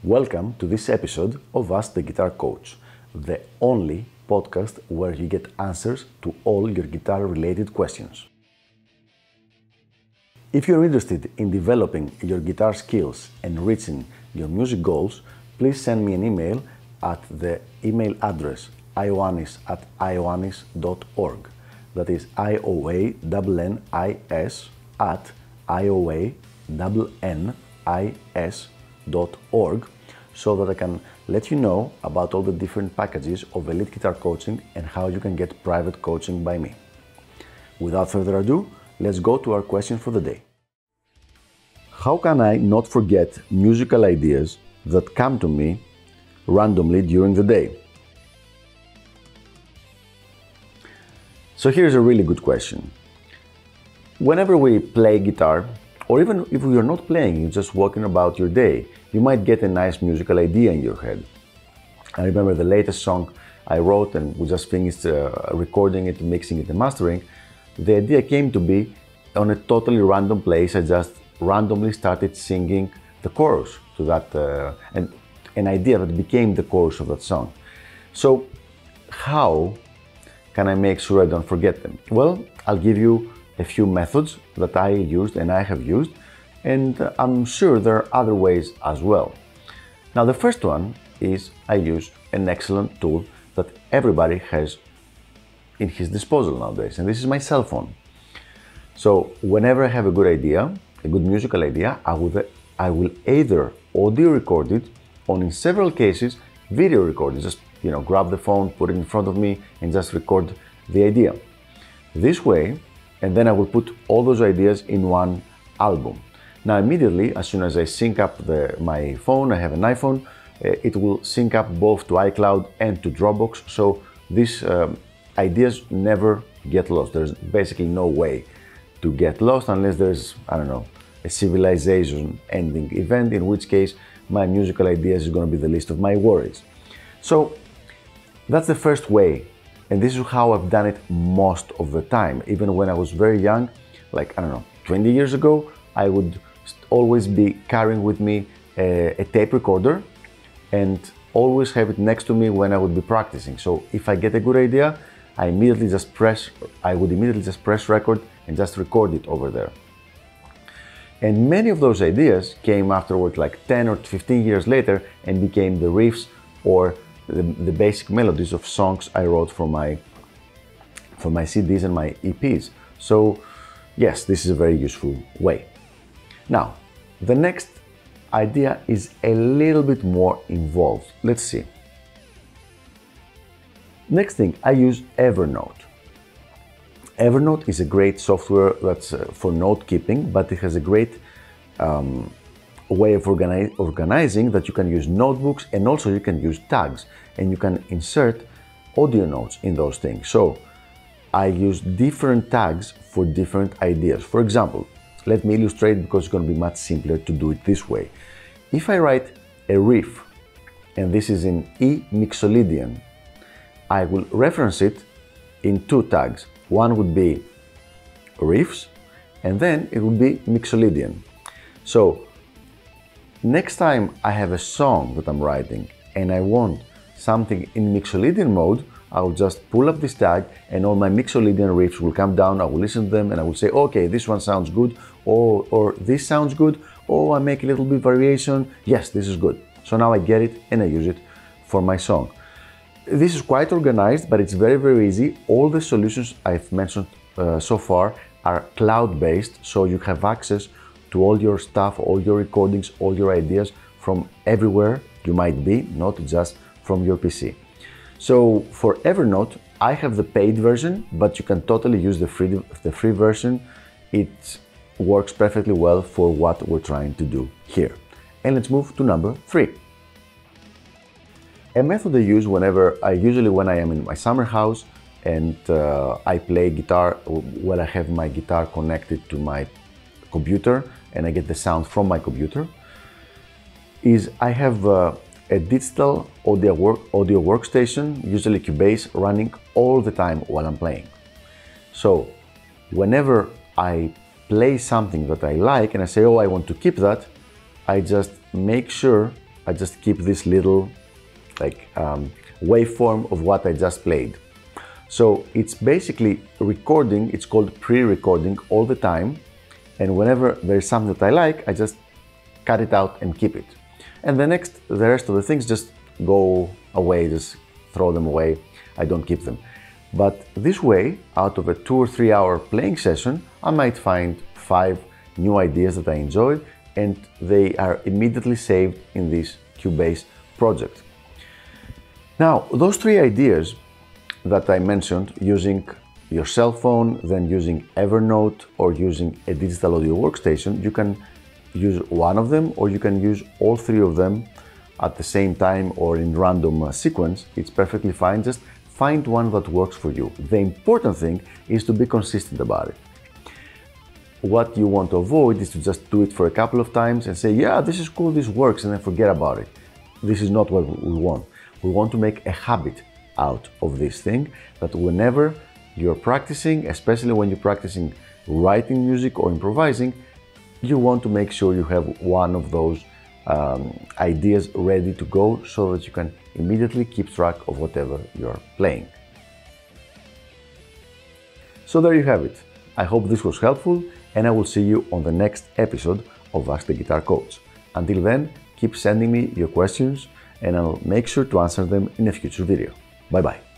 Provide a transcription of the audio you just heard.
Welcome to this episode of Ask the Guitar Coach, the only podcast where you get answers to all your guitar-related questions. If you're interested in developing your guitar skills and reaching your music goals, please send me an email at the email address ioannis@ioannis.org. That is IOANNIS at IOANNIS.org, so that I can let you know about all the different packages of elite guitar coaching and how you can get private coaching by me. Without further ado, let's go to our question for the day. How can I not forget musical ideas that come to me randomly during the day? So here's a really good question. Whenever we play guitar, or even if you're not playing, you're just walking about your day, you might get a nice musical idea in your head. I remember the latest song I wrote, and we just finished recording it, mixing it and mastering. The idea came to be on a totally random place. I just randomly started singing the chorus to that, and an idea that became the chorus of that song. So how can I make sure I don't forget them? Well, I'll give you a few methods that I used and I have used, and I'm sure there are other ways as well. Now, the first one is I use an excellent tool that everybody has in his disposal nowadays, and this is my cell phone. So whenever I have a good idea, a good musical idea, I will either audio record it, or in several cases, video record it. Just, grab the phone, put it in front of me, and just record the idea. This way, and then I will put all those ideas in one album. Now, immediately, as soon as I sync up my phone, I have an iPhone, it will sync up both to iCloud and to Dropbox, so these ideas never get lost. There's basically no way to get lost unless there's, a civilization ending event, in which case my musical ideas is going to be the least of my worries. So that's the first way, and this is how I've done it most of the time. Even when I was very young, 20 years ago, I would always be carrying with me a tape recorder and always have it next to me when I would be practicing. So if I get a good idea, I would immediately just press record and just record it over there. And many of those ideas came afterward, like 10 or 15 years later, and became the riffs or the basic melodies of songs I wrote for my CDs and my EPs. So yes, this is a very useful way. Now, the next idea is a little bit more involved. Let's see. Next thing, I use Evernote. Evernote is a great software that's for note keeping, but it has a great way of organizing that you can use notebooks, and also you can use tags, and you can insert audio notes in those things. So I use different tags for different ideas. For example, let me illustrate, because it's going to be much simpler to do it this way. If I write a riff, and this is in E mixolydian, I will reference it in two tags. One would be riffs, and then it would be mixolydian. So next time I have a song that I'm writing and I want something in mixolydian mode, I will just pull up this tag, and all my mixolydian riffs will come down. I will listen to them and I will say, okay, this one sounds good, or this sounds good, or I make a little bit variation. Yes, this is good. So now I get it and I use it for my song. This is quite organized, but it's very, very easy. All the solutions I've mentioned so far are cloud-based, so you have access to all your stuff, all your recordings, all your ideas from everywhere you might be, not just from your PC. So for Evernote, I have the paid version, but you can totally use the free version. It works perfectly well for what we're trying to do here. And let's move to number 3. A method I use usually when I am in my summer house and I play guitar, when I have my guitar connected to my computer and I get the sound from my computer, is I have a digital audio workstation, usually Cubase, running all the time while I'm playing. So whenever I play something that I like and I say, oh, I want to keep that, I just make sure I just keep this little waveform of what I just played. So it's basically recording, it's called pre-recording all the time, and whenever there's something that I like, I just cut it out and keep it. And the rest of the things just go away, just throw them away. I don't keep them. But this way, out of a 2 or 3 hour playing session, I might find 5 new ideas that I enjoy, and they are immediately saved in this Cubase project. Now, those 3 ideas that I mentioned, using your cell phone, then using Evernote, or using a digital audio workstation, you can use one of them, or you can use all 3 of them at the same time or in random sequence. It's perfectly fine. Just find one that works for you. The important thing is to be consistent about it. What you want to avoid is to just do it for a couple of times and say, yeah, this is cool, this works, and then forget about it. This is not what we want. We want to make a habit out of this thing, that whenever you're practicing, especially when you're practicing writing music or improvising, you want to make sure you have one of those ideas ready to go, so that you can immediately keep track of whatever you're playing. So there you have it. I hope this was helpful, and I will see you on the next episode of Ask the Guitar Coach. Until then, keep sending me your questions, and I'll make sure to answer them in a future video. Bye bye.